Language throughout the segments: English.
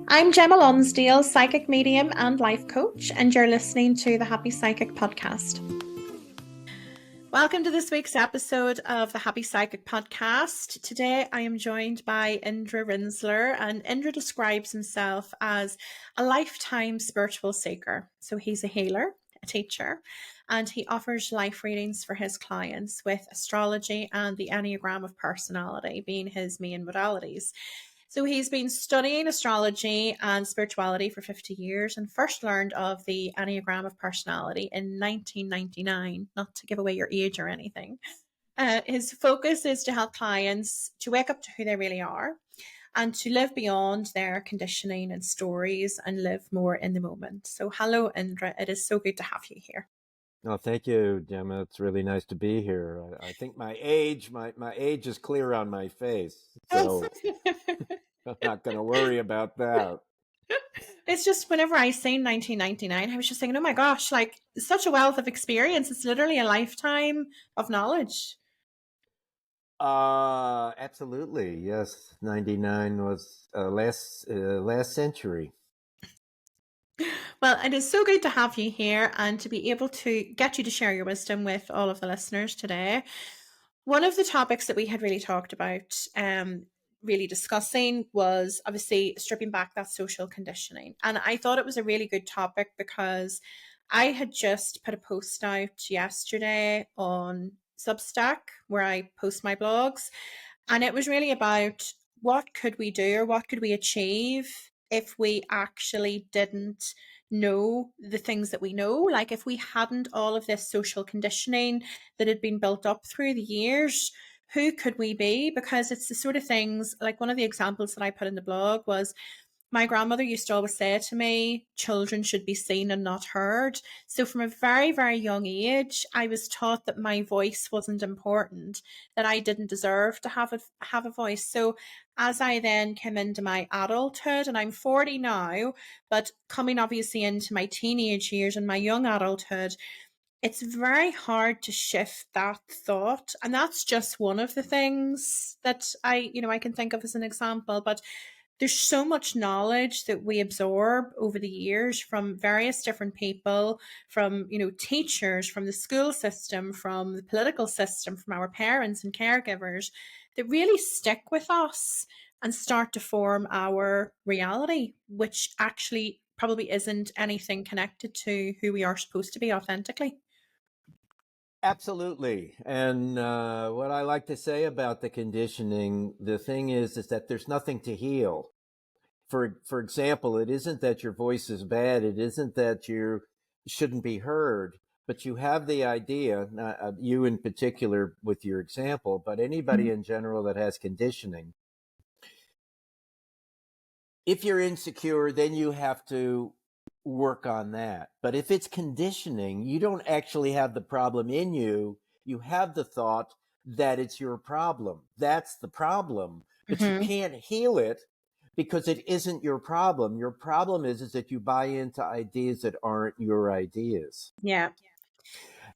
I'm Gemma Lonsdale, psychic medium and life coach, and you're listening to the Happy Psychic Podcast. Welcome to this week's episode of the Happy Psychic Podcast. Today I am joined by Indra Rinzler, and Indra describes himself as a lifetime spiritual seeker. So he's a healer, a teacher, and he offers life readings for his clients with astrology and the Enneagram of Personality being his main modalities. So he's been studying astrology and spirituality for 50 years and first learned of the Enneagram of Personality in 1999, not to give away your age or anything. His focus is to help clients to wake up to who they really are and to live beyond their conditioning and stories and live more in the moment. So hello, Indra. It is so good to have you here. Oh, thank you, Gemma. It's really nice to be here. I think my age is clear on my face, so I'm not going to worry about that. It's just whenever I say 1999, I was just thinking, oh my gosh, like such a wealth of experience. It's literally a lifetime of knowledge. Absolutely. Yes. 99 was last century. Well, it is so good to have you here and to be able to get you to share your wisdom with all of the listeners today. One of the topics that we had really talked about, really discussing, was obviously stripping back that social conditioning. And I thought it was a really good topic because I had just put a post out yesterday on Substack where I post my blogs. And it was really about what could we do or what could we achieve if we actually didn't know the things that we know. Like if we hadn't all of this social conditioning that had been built up through the years, who could we be? Because it's the sort of things, like one of the examples that I put in the blog was my grandmother used to always say to me, children should be seen and not heard. So from a very, very young age, I was taught that my voice wasn't important, that I didn't deserve to have a voice. So as I then came into my adulthood, and I'm 40 now, but coming obviously into my teenage years and my young adulthood, it's very hard to shift that thought. And that's just one of the things that I can think of as an example. But there's so much knowledge that we absorb over the years from various different people, from teachers, from the school system, from the political system, from our parents and caregivers, that really stick with us and start to form our reality, which actually probably isn't anything connected to who we are supposed to be authentically. Absolutely. And what I like to say about the conditioning, the thing is that there's nothing to heal. For example, it isn't that your voice is bad. It isn't that you shouldn't be heard, but you have the idea, not you in particular with your example, but anybody in general that has conditioning. If you're insecure, then you have to work on that. But if it's conditioning, you don't actually have the problem in you. You have the thought that it's your problem. That's the problem. But you can't heal it because it isn't your problem. Your problem is that you buy into ideas that aren't your ideas. Yeah.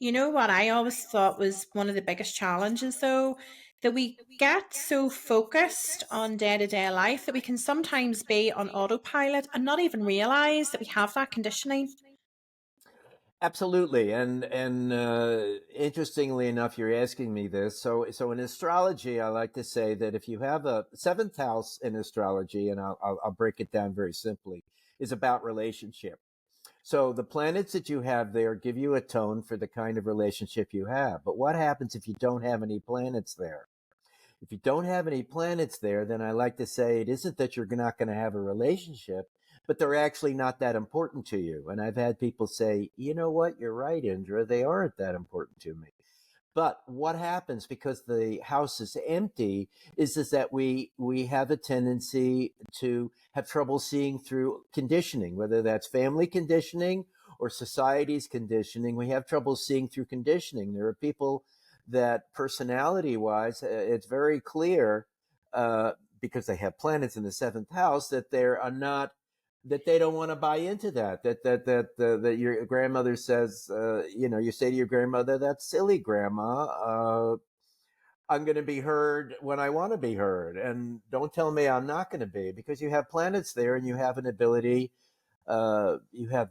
You know what I always thought was one of the biggest challenges, though, that we get so focused on day to day life that we can sometimes be on autopilot and not even realize that we have that conditioning. Absolutely, and interestingly enough, you're asking me this. So in astrology, I like to say that if you have a seventh house in astrology, and I'll break it down very simply, is about relationship. So the planets that you have there give you a tone for the kind of relationship you have. But what happens if you don't have any planets there? If you don't have any planets there, then I like to say it isn't that you're not going to have a relationship, but they're actually not that important to you. And I've had people say, you know what, you're right, Indra, they aren't that important to me. But what happens because the house is empty is that we have a tendency to have trouble seeing through conditioning, whether that's family conditioning or society's conditioning. We have trouble seeing through conditioning. There are people that personality wise, it's very clear because they have planets in the seventh house that they are not that they don't want to buy into that your grandmother says you say to your grandmother, that's silly, grandma. I'm going to be heard when I want to be heard. And don't tell me I'm not going to be, because you have planets there and you have an ability, you have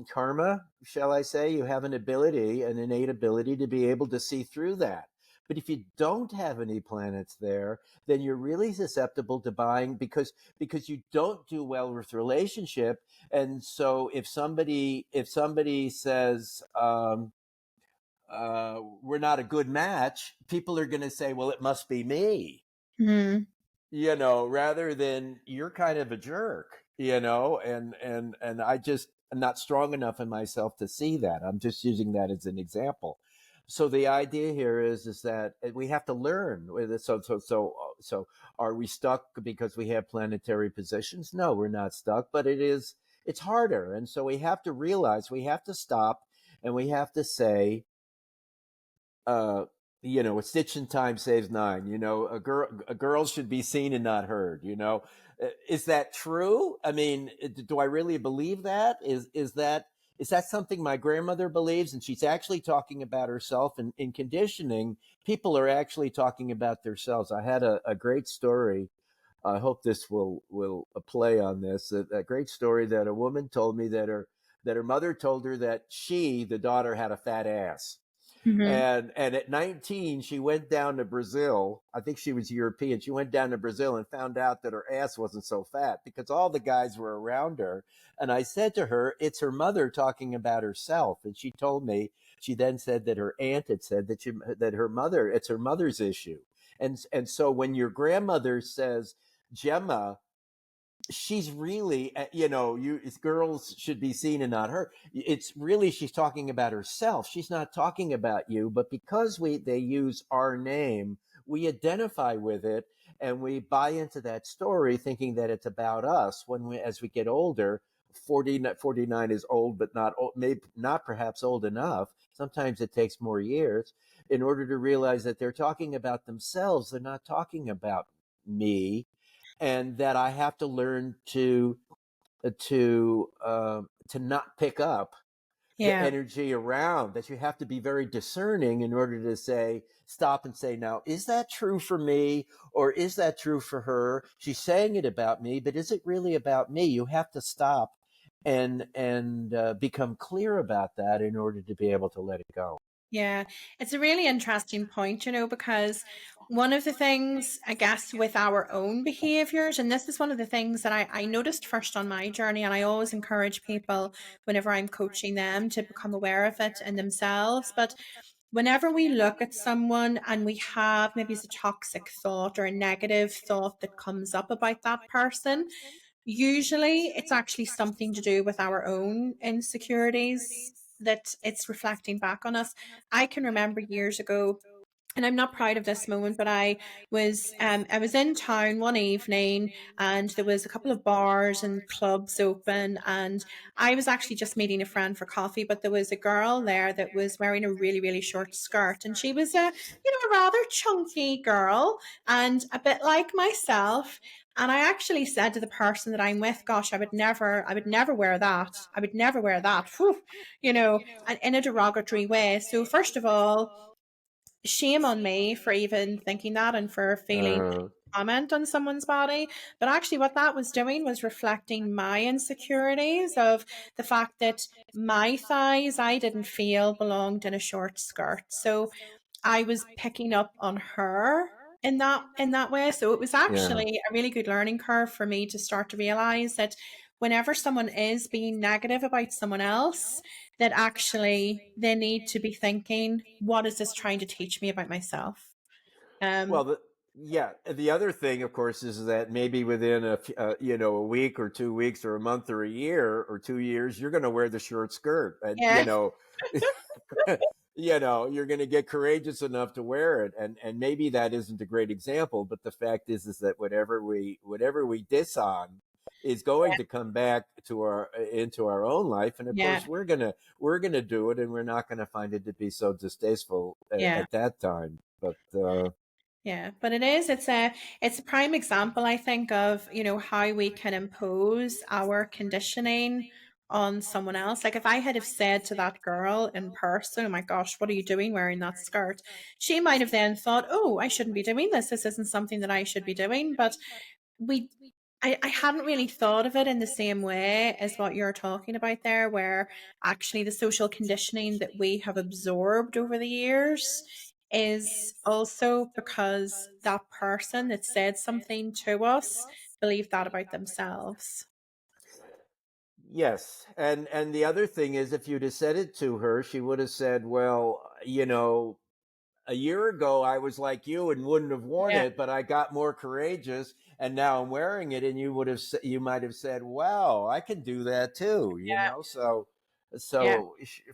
karma, shall I say, you have an ability, an innate ability to be able to see through that. But if you don't have any planets there, then you're really susceptible to buying, because you don't do well with relationship. And so if somebody says, we're not a good match, people are going to say, well, it must be me, Mm-hmm. rather than you're kind of a jerk, and I just am not strong enough in myself to see that. I'm just using that as an example. So the idea here is that we have to learn with it. So are we stuck because we have planetary positions? No, we're not stuck, but it's harder. And so we have to realize, we have to stop, and we have to say, uh, a stitch in time saves nine. A girl should be seen and not heard. Is that true? I mean, do I really believe that? Is that something my grandmother believes? And she's actually talking about herself. And in conditioning, people are actually talking about themselves. I had a great story. I hope this will play on this. A great story that a woman told me, that her mother told her that she, the daughter, had a fat ass. Mm-hmm. And at 19, she went down to Brazil. I think she was European. She went down to Brazil and found out that her ass wasn't so fat, because all the guys were around her. And I said to her, it's her mother talking about herself. And she told me, she then said that her aunt had said that her mother, it's her mother's issue. And so when your grandmother says, Gemma, she's really, you, girls should be seen and not heard. It's really, she's talking about herself. She's not talking about you. But because they use our name, we identify with it, and we buy into that story, thinking that it's about us. As we get older, 49 is old, but not old, maybe not perhaps old enough. Sometimes it takes more years in order to realize that they're talking about themselves. They're not talking about me. And that I have to learn to not pick up the Yeah. energy around. That you have to be very discerning in order to stop and say, now, is that true for me, or is that true for her? She's saying it about me, but is it really about me? You have to stop and become clear about that in order to be able to let it go. Yeah, it's a really interesting point, because one of the things, I guess, with our own behaviors, and this is one of the things that I noticed first on my journey, and I always encourage people whenever I'm coaching them to become aware of it in themselves. But whenever we look at someone and we have maybe it's a toxic thought or a negative thought that comes up about that person, usually it's actually something to do with our own insecurities that it's reflecting back on us. I can remember years ago, and I'm not proud of this moment, but I was in town one evening, and there was a couple of bars and clubs open, and I was actually just meeting a friend for coffee, but there was a girl there that was wearing a really, really short skirt, and she was a rather chunky girl and a bit like myself. And I actually said to the person that I'm with, gosh, I would never wear that. I would never wear that. Whew, and in a derogatory way. So first of all, shame on me for even thinking that and for feeling Uh, comment on someone's body. But actually, what that was doing was reflecting my insecurities of the fact that my thighs I didn't feel belonged in a short skirt. So I was picking up on her in that way. So it was yeah. actually a really good learning curve for me to start to realize that whenever someone is being negative about someone else, that actually they need to be thinking, what is this trying to teach me about myself? Well, Um, yeah. The other thing, of course, is that maybe within a week or 2 weeks or a month or a year or 2 years, you're going to wear the short skirt, and yeah, you're going to get courageous enough to wear it. And maybe that isn't a great example, but the fact is that whatever we diss on is going to come back to our into our own life. And of yeah, course, we're gonna do it, and we're not going to find it to be so distasteful yeah. at that time. But Yeah, but it's a prime example, I think, of how we can impose our conditioning on someone else. Like if I had have said to that girl in person, oh my gosh, what are you doing wearing that skirt? She might have then thought, oh, I shouldn't be doing this. This isn't something that I should be doing. But we I hadn't really thought of it in the same way as what you're talking about there, where actually the social conditioning that we have absorbed over the years is also because that person that said something to us believed that about themselves. Yes, and the other thing is, if you'd have said it to her, she would have said, "Well, you know, a year ago I was like you and wouldn't have worn Yeah, it, but I got more courageous, and now I'm wearing it." And you might have said, "Wow, I can do that too," you yeah, know. So, yeah.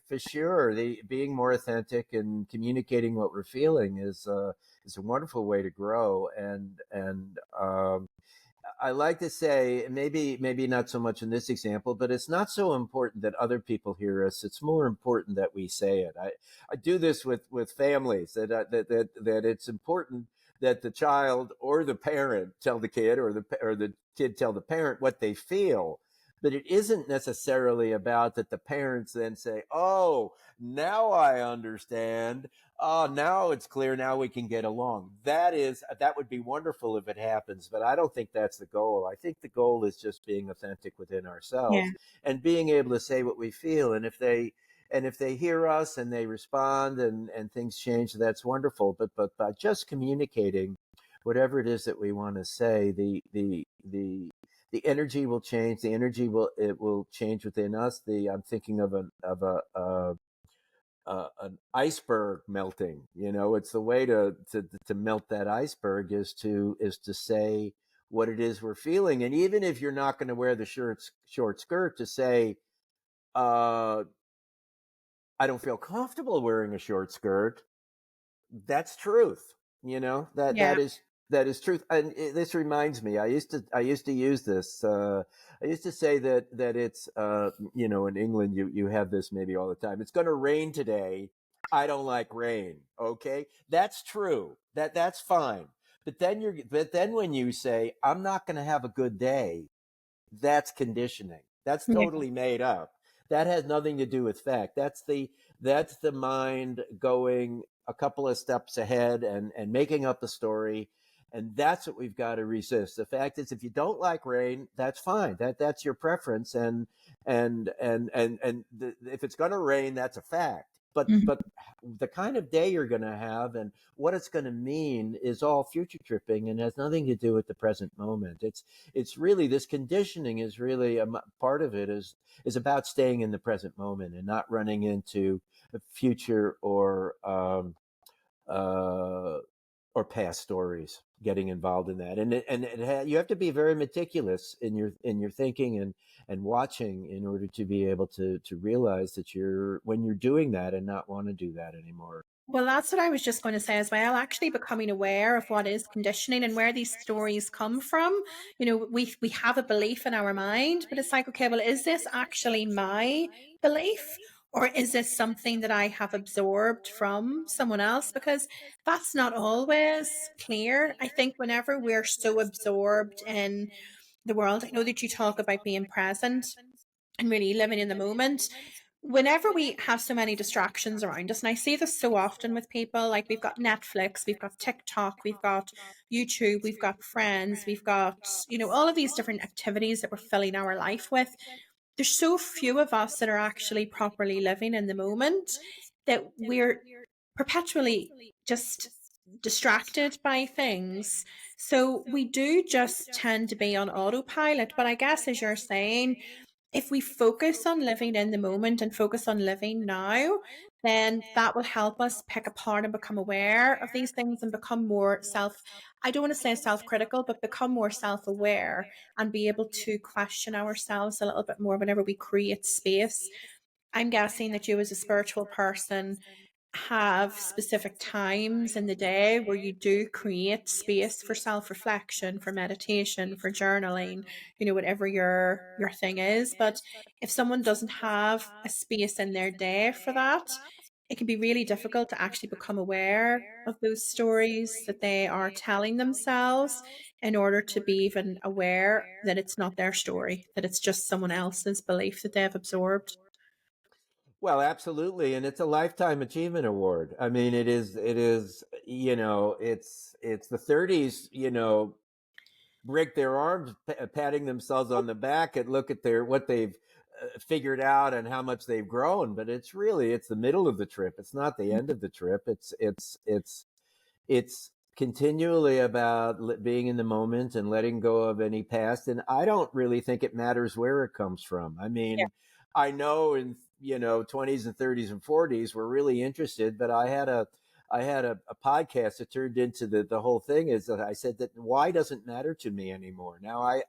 for sure, the being more authentic and communicating what we're feeling is a wonderful way to grow, and I like to say, maybe not so much in this example, but it's not so important that other people hear us. It's more important that we say it. I do this with families, that it's important that the child or the parent tell the kid, or the kid tell the parent what they feel. But it isn't necessarily about that the parents then say, "Oh, now I understand. Oh, now it's clear. Now we can get along." That would be wonderful if it happens, but I don't think that's the goal. I think the goal is just being authentic within Yeah. ourselves and being able to say what we feel. And if they hear us and they respond, and things change, that's wonderful. But by just communicating whatever it is that we want to say, the energy will change. The energy will change within us. The I'm thinking of an iceberg melting. It's the way to melt that iceberg is to say what it is we're feeling. And even if you're not going to wear the short skirt, to say, uh, "I don't feel comfortable wearing a short skirt." That's truth. That Yeah. that is truth. And this reminds me, I used to use this. I used to say that it's, in England, you have this maybe all the time. "It's going to rain today. I don't like rain." Okay, that's true. That's fine. But then when you say, "I'm not going to have a good day," that's conditioning. That's Yeah. totally made up. That has nothing to do with fact. That's the mind going a couple of steps ahead, and making up a story. And that's what we've got to resist. The fact is, if you don't like rain, that's fine. That's your preference. And if it's going to rain, that's a fact. But Mhm. the kind of day you're going to have and what it's going to mean is all future tripping, and has nothing to do with the present moment. It's really, this conditioning is really part of it is about staying in the present moment and not running into the future, uh, or past stories, getting involved in that. You have to be very meticulous in your thinking and watching, in order to be able to realize that when you're doing that and not want to do that anymore. Well, that's what I was just going to say as well. Actually, becoming aware of what is conditioning and where these stories come from. We have a belief in our mind, but it's like, okay, well, is this actually my belief, or is this something that I have absorbed from someone else? Because that's not always clear. I think whenever we're so absorbed in the world, I know that you talk about being present and really living in the moment. Whenever we have so many distractions around us, and I see this so often with people, like we've got Netflix, we've got TikTok, we've got YouTube, we've got friends, we've got, all of these different activities that we're filling our life with. There's so few of us that are actually properly living in the moment, that we're perpetually just distracted by things. So we do just tend to be on autopilot. But I guess, as you're saying, if we focus on living in the moment and focus on living now, then that will help us pick apart and become aware of these things and become more I don't want to say self critical, but become more self aware and be able to question ourselves a little bit more whenever we create space. I'm guessing that you, as a spiritual person, have specific times in the day where you do create space for self-reflection, for meditation, for journaling, whatever your thing is. But if someone doesn't have a space in their day for that, it can be really difficult to actually become aware of those stories that they are telling themselves. in order to be even aware that it's not their story, that it's just someone else's belief that they've absorbed. Well, absolutely, and it's a lifetime achievement award. I mean, it is, it's the 30s, break their arms patting themselves on the back and look at their what they've figured out and how much they've grown, but it's the middle of the trip. It's not the end of the trip. It's continually about being in the moment and letting go of any past. And I don't really think it matters where it comes from. I Yeah. mean, I know in 20s and 30s and 40s we're really interested, but I had a podcast that turned into the whole thing is that I said that why doesn't matter to me anymore. Now I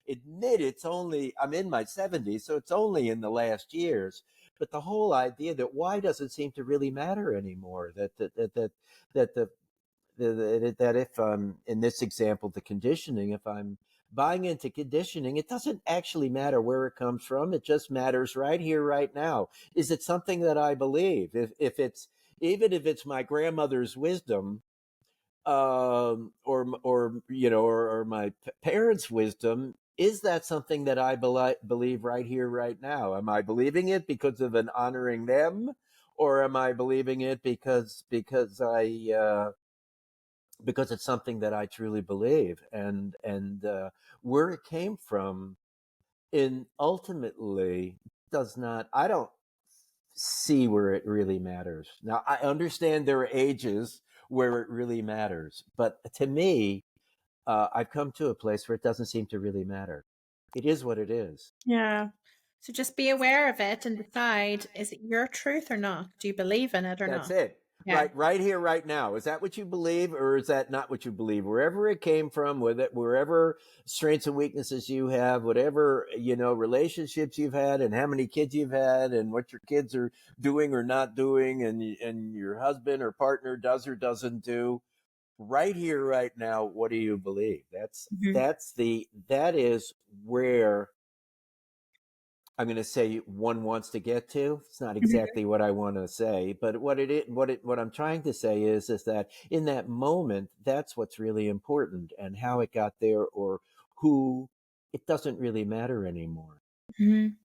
admit I'm in my 70s, so it's only in the last years. But the whole idea that why doesn't seem to really matter anymore. That that if in this example the conditioning, if I'm buying into conditioning, it doesn't actually matter where it comes from. It just matters right here, right now. Is it something that I believe? If it's even if it's my grandmother's wisdom, or my parents' wisdom, is that something that I believe right here, right now? Am I believing it because of an honoring them, or am I believing it because it's something that I truly believe, and where it came from, and ultimately does not. I don't see where it really matters. Now I understand there are ages where it really matters, but to me, I've come to a place where it doesn't seem to really matter. It is what it is. Yeah. So just be aware of it and decide, is it your truth or not? Do you believe in it or That's not? it. Yeah. Right here, right now. Is that what you believe, or is that not what you believe? Wherever it came from, wherever strengths and weaknesses you have, whatever relationships you've had, and how many kids you've had, and what your kids are doing or not doing, and your husband or partner does or doesn't do. Right here, right now. What do you believe? Mhm. That is where I'm going to say one wants to get to. It's not Mhm. exactly what I want to say, but what I'm trying to say is that in that moment, that's what's really important, and how it got there, or who, it doesn't really matter anymore. Mhm.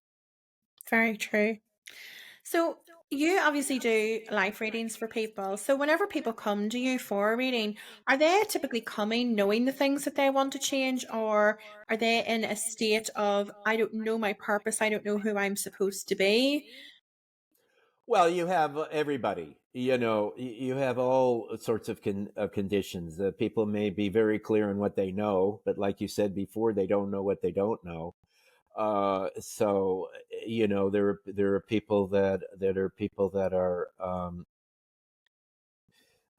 Very true. So you obviously do life readings for people. So whenever people come to you for a reading, are they typically coming knowing the things that they want to change, or are they in a state of, I don't know my purpose, I don't know who I'm supposed to be? Well, you have everybody. You have all sorts of conditions. People may be very clear in what they know, but like you said before, they don't know what they don't know. So there are people that are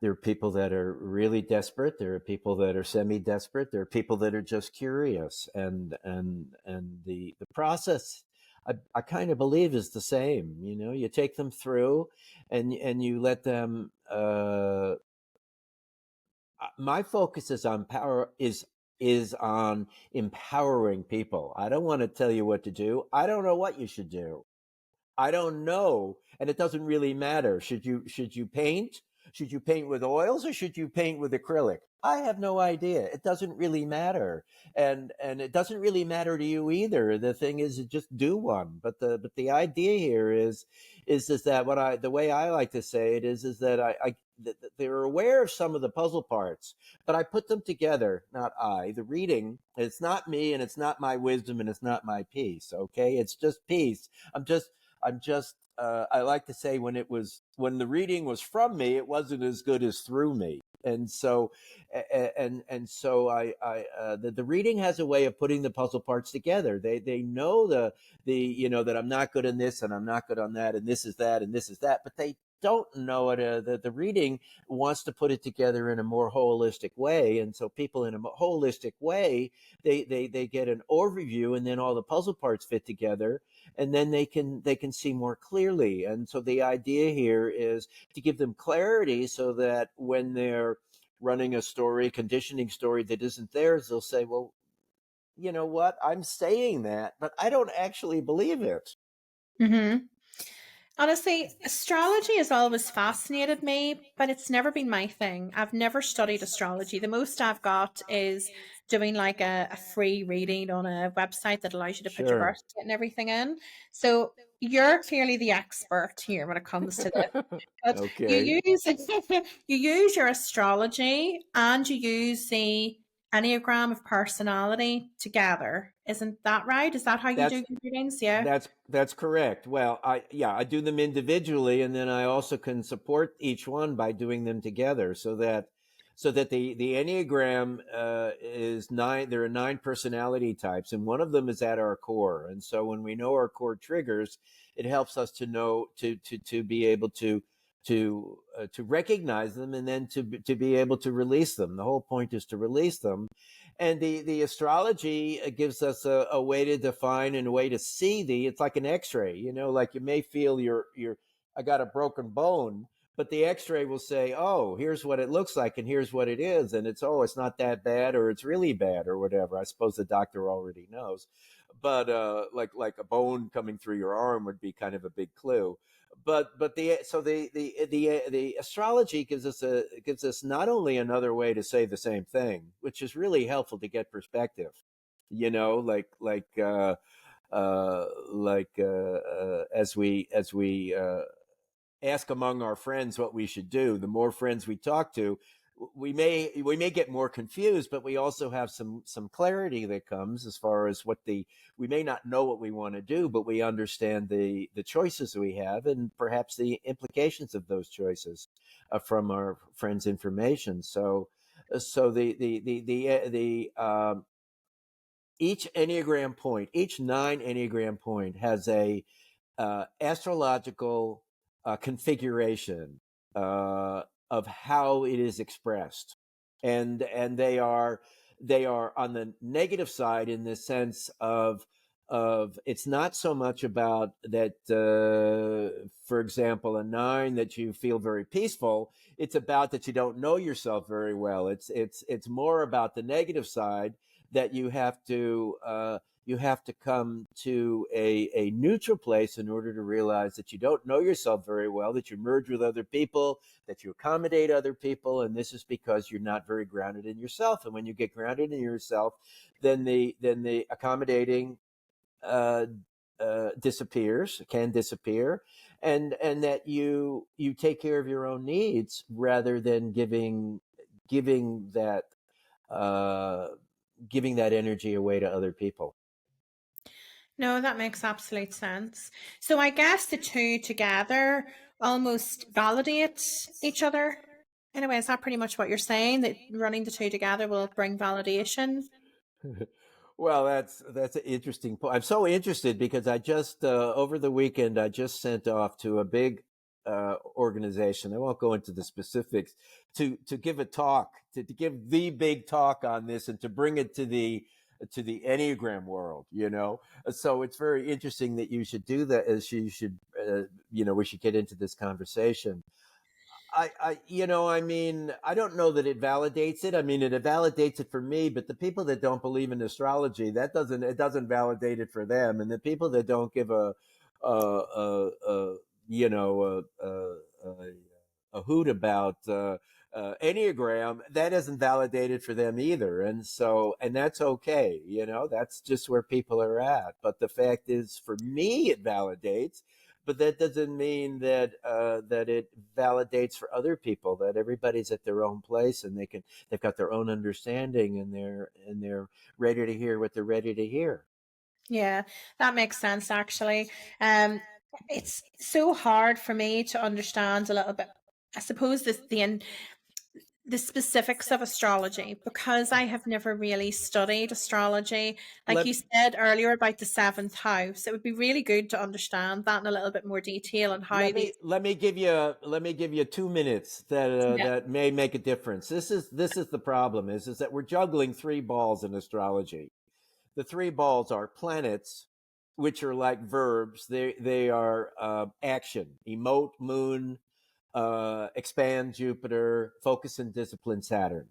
there are people that are really desperate. There are people that are semi-desperate. There are people that are just curious, and the process, I kind of believe, is the same. You take them through, and you let them. My focus is on empowering people. I don't want to tell you what to do. I don't know what you should do. I don't know, and it doesn't really matter. Should you paint? Should you paint with oils, or should you paint with acrylic? I have no idea. It doesn't really matter, and it doesn't really matter to you either. The thing is, to just do one. But the idea here is that the way I like to say it is that they're aware of some of the puzzle parts, but I put them together. Not I. The reading. It's not me, and it's not my wisdom, and it's not my peace. Okay, it's just peace. I'm just I like to say when the reading was from me, it wasn't as good as through me. And so the reading has a way of putting the puzzle parts together. They know that I'm not good in this, and I'm not good on that, and this is that, and this is that, but they don't know it. The reading wants to put it together in a more holistic way, and so people in a holistic way, they get an overview, and then all the puzzle parts fit together, and then they can see more clearly. And so the idea here is to give them clarity, so that when they're running a conditioning story that isn't theirs, they'll say, well, you know what, I'm saying that, but I don't actually believe it. Mhm. Honestly, astrology has always fascinated me, but it's never been my thing. I've never studied astrology. The most I've got is doing like a free reading on a website that allows you to put your Sure. birth date and everything in. So you're clearly the expert here when it comes to this. But Okay. you use you use your astrology and you use the Enneagram of Personality together. Isn't that right? Is that how you do That's your readings? Yeah. that's correct. Well, I do them individually, and then I also can support each one by doing them together, so that the Enneagram is nine. There are nine personality types, and one of them is at our core. And so when we know our core triggers, it helps us to know to be able to recognize them, and then to be able to release them. The whole point is to release them, and the astrology gives us a way to define and a way to see it's like an x-ray, like you may feel your I got a broken bone, but the x-ray will say, oh, here's what it looks like and here's what it is, and it's not that bad or it's really bad or whatever. I suppose the doctor already knows, but like a bone coming through your arm would be kind of a big clue. But the astrology gives us not only another way to say the same thing, which is really helpful to get perspective, as we ask among our friends what we should do. The more friends we talk to, we may get more confused, but we also have some clarity that comes as far as we may not know what we want to do, but we understand the choices we have and perhaps the implications of those choices from our friends' information. So the each Enneagram point, each nine Enneagram point has a astrological configuration uh, of how it is expressed, and they are on the negative side in the sense of it's not so much about that. For example, a nine, that you feel very peaceful. It's about that you don't know yourself very well. It's more about the negative side, that you have to come to a neutral place in order to realize that you don't know yourself very well, that you merge with other people, that you accommodate other people. And this is because you're not very grounded in yourself. And when you get grounded in yourself, then the accommodating uh, can disappear, and that you take care of your own needs rather than giving that uh, giving that energy away to other people. No, that makes absolute sense. So I guess the two together almost validate each other. In a way, is that pretty much what you're saying? That running the two together will bring validation? Well, that's an interesting point. I'm so interested because I just over the weekend I just sent off to a big organization. I won't go into the specifics, to give a talk, to give the big talk on this, and to bring it to the Enneagram world. So it's very interesting that you should do that. As you should, we should get into this conversation. I mean, I don't know that it validates it. I mean, it validates it for me, but the people that don't believe in astrology, it doesn't validate it for them. And the people that don't give a you know, a hoot about Enneagram, that doesn't validate it for them either. And that's okay. That's just where people are at. But the fact is, for me, it validates, but that doesn't mean that it validates for other people. That everybody's at their own place, and they've got their own understanding, and they're ready to hear what they're ready to hear. Yeah, that makes sense actually. Um, it's so hard for me to understand a little bit. I suppose the specifics of astrology because I have never really studied astrology. Like Let you said earlier about the seventh house, it would be really good to understand that in a little bit more detail and how let these. me let me give you 2 minutes Yeah. that may make a difference. This is the problem, is that we're juggling three balls in astrology. The three balls are planets, which are like verbs. They are action, emote, moon, expand, Jupiter, focus and discipline, Saturn.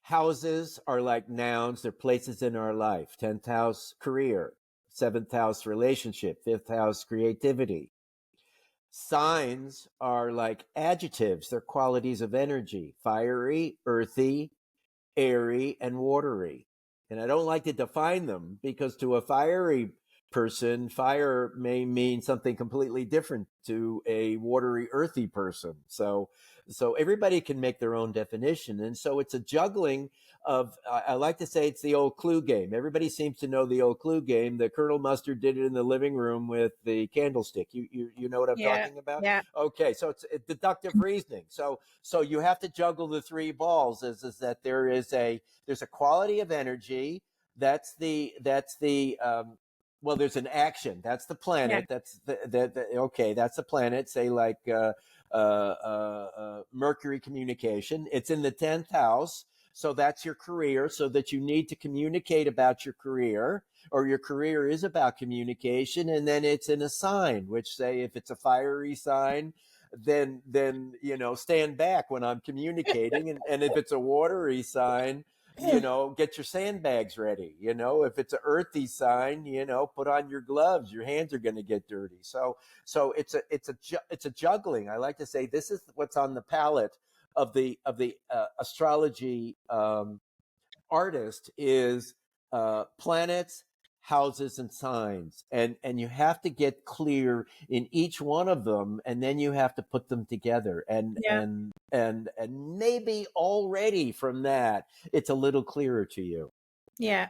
Houses are like nouns, they're places in our life. 10th house, career. 7th house, relationship. 5th house, creativity. Signs are like adjectives, they're qualities of energy: fiery, earthy, airy, and watery. And I don't like to define them because to a fiery person, fire may mean something completely different to a watery, earthy person. So everybody can make their own definition. And so it's a juggling of, I like to say it's the old Clue game. Everybody seems to know the old Clue game. The Colonel Mustard did it in the living room with the candlestick. You know what I'm Yeah. talking about? Yeah. Okay, so it's deductive reasoning. So you have to juggle the three balls. Is that there's a quality of energy. That's the well, there's an action. That's the Yeah. planet. Okay. That's the planet. Say like Mercury communication. It's in the 10th house. So that's your career. So that you need to communicate about your career, or your career is about communication. And then it's in a sign, which say if it's a fiery sign, then stand back when I'm communicating, and if it's a watery sign, get your sandbags ready. If it's an earthy sign, put on your gloves. Your hands are going to get dirty. So it's a juggling. I like to say this is what's on the palette of the astrology artist is planets, houses, and signs, and you have to get clear in each one of them, and then you have to put them together, and Yeah. and and and maybe already from that it's a little clearer to you. Yeah.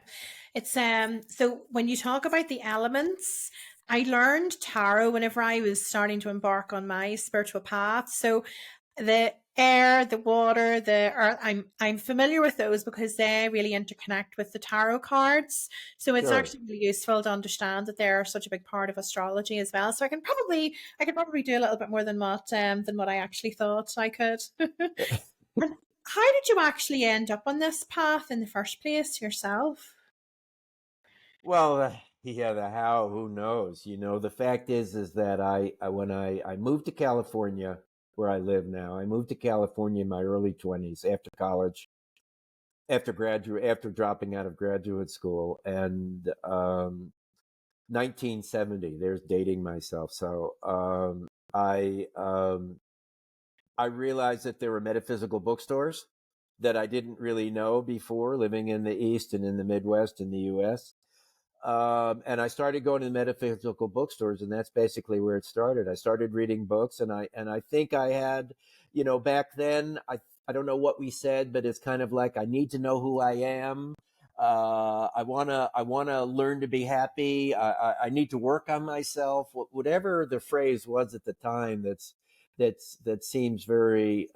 It's so when you talk about the elements, I learned tarot whenever I was starting to embark on my spiritual path. So the air, the water, the earth, I'm familiar with those because they really interconnect with the tarot cards. So it's Sure. actually really useful to understand that they're such a big part of astrology as well. So I could probably do a little bit more than what I actually thought I could. And how did you actually end up on this path in the first place yourself? Well, yeah, the how, who knows? The fact is that when I moved to California, where I live now, I moved to California in my early 20s after college, after dropping out of graduate school, and 1970. There's dating myself. So I realized that there were metaphysical bookstores that I didn't really know before, living in the East and in the Midwest in the U.S. And I started going to metaphysical bookstores, and that's basically where it started. I started reading books, and I think I had, back then, I don't know what we said, but it's kind of like I need to know who I am. I wanna learn to be happy. I need to work on myself. Whatever the phrase was at the time, that seems very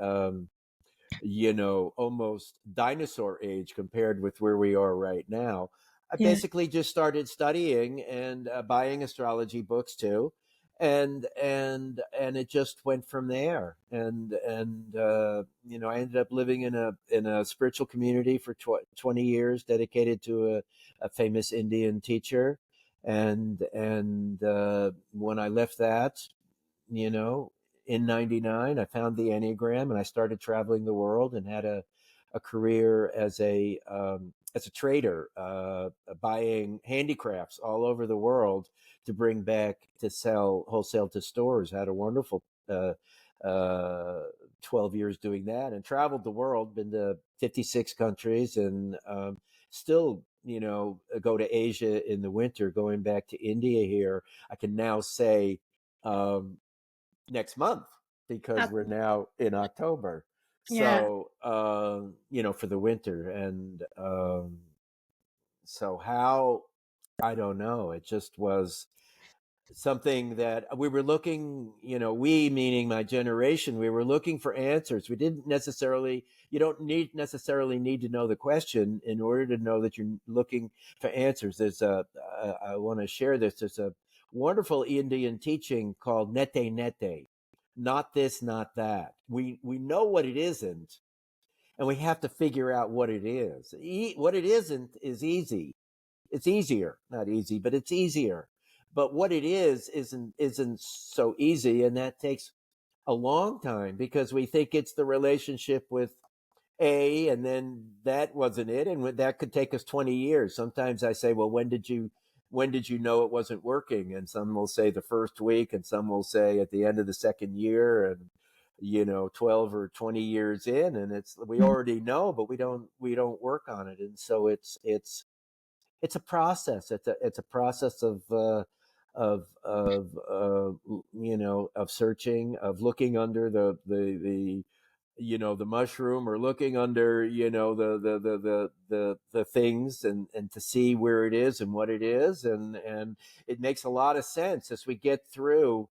almost dinosaur age compared with where we are right now. I Yeah. basically just started studying and buying astrology books too, and it just went from there. And I ended up living in a spiritual community for 20 years, dedicated to a famous Indian teacher. And when I left that, you know, in 99, I found the Enneagram, and I started traveling the world and had a career as a trader, buying handicrafts all over the world to bring back to sell wholesale to stores. Had a wonderful uh, uh, 12 years doing that, and traveled the world, been to 56 countries, and still, go to Asia in the winter, going back to India here. I can now say, um, next month, because Uh, we're now in October. yeah. So, for the winter. And so, how, I don't know. It just was something that we were looking, we meaning my generation, we were looking for answers. We didn't necessarily, you don't necessarily need to know the question in order to know that you're looking for answers. I want to share this. There's a wonderful Indian teaching called nete nete, not this, not that. We know what it isn't, and we have to figure out what it is. What it isn't is easy. It's easier, not easy, but it's easier. But what it is isn't so easy, and that takes a long time because we think it's the relationship with A, and then that wasn't it, and that could take us 20 years. Sometimes I say, well, when did you when did you know it wasn't working? And some will say the first week, and some will say at the end of the second year, and 12 or 20 years in, and we already know, but we don't work on it. And so it's a process. It's a process of searching, of looking under the mushroom, or looking under the things, and to see where it is and what it is. And it makes a lot of sense as we get through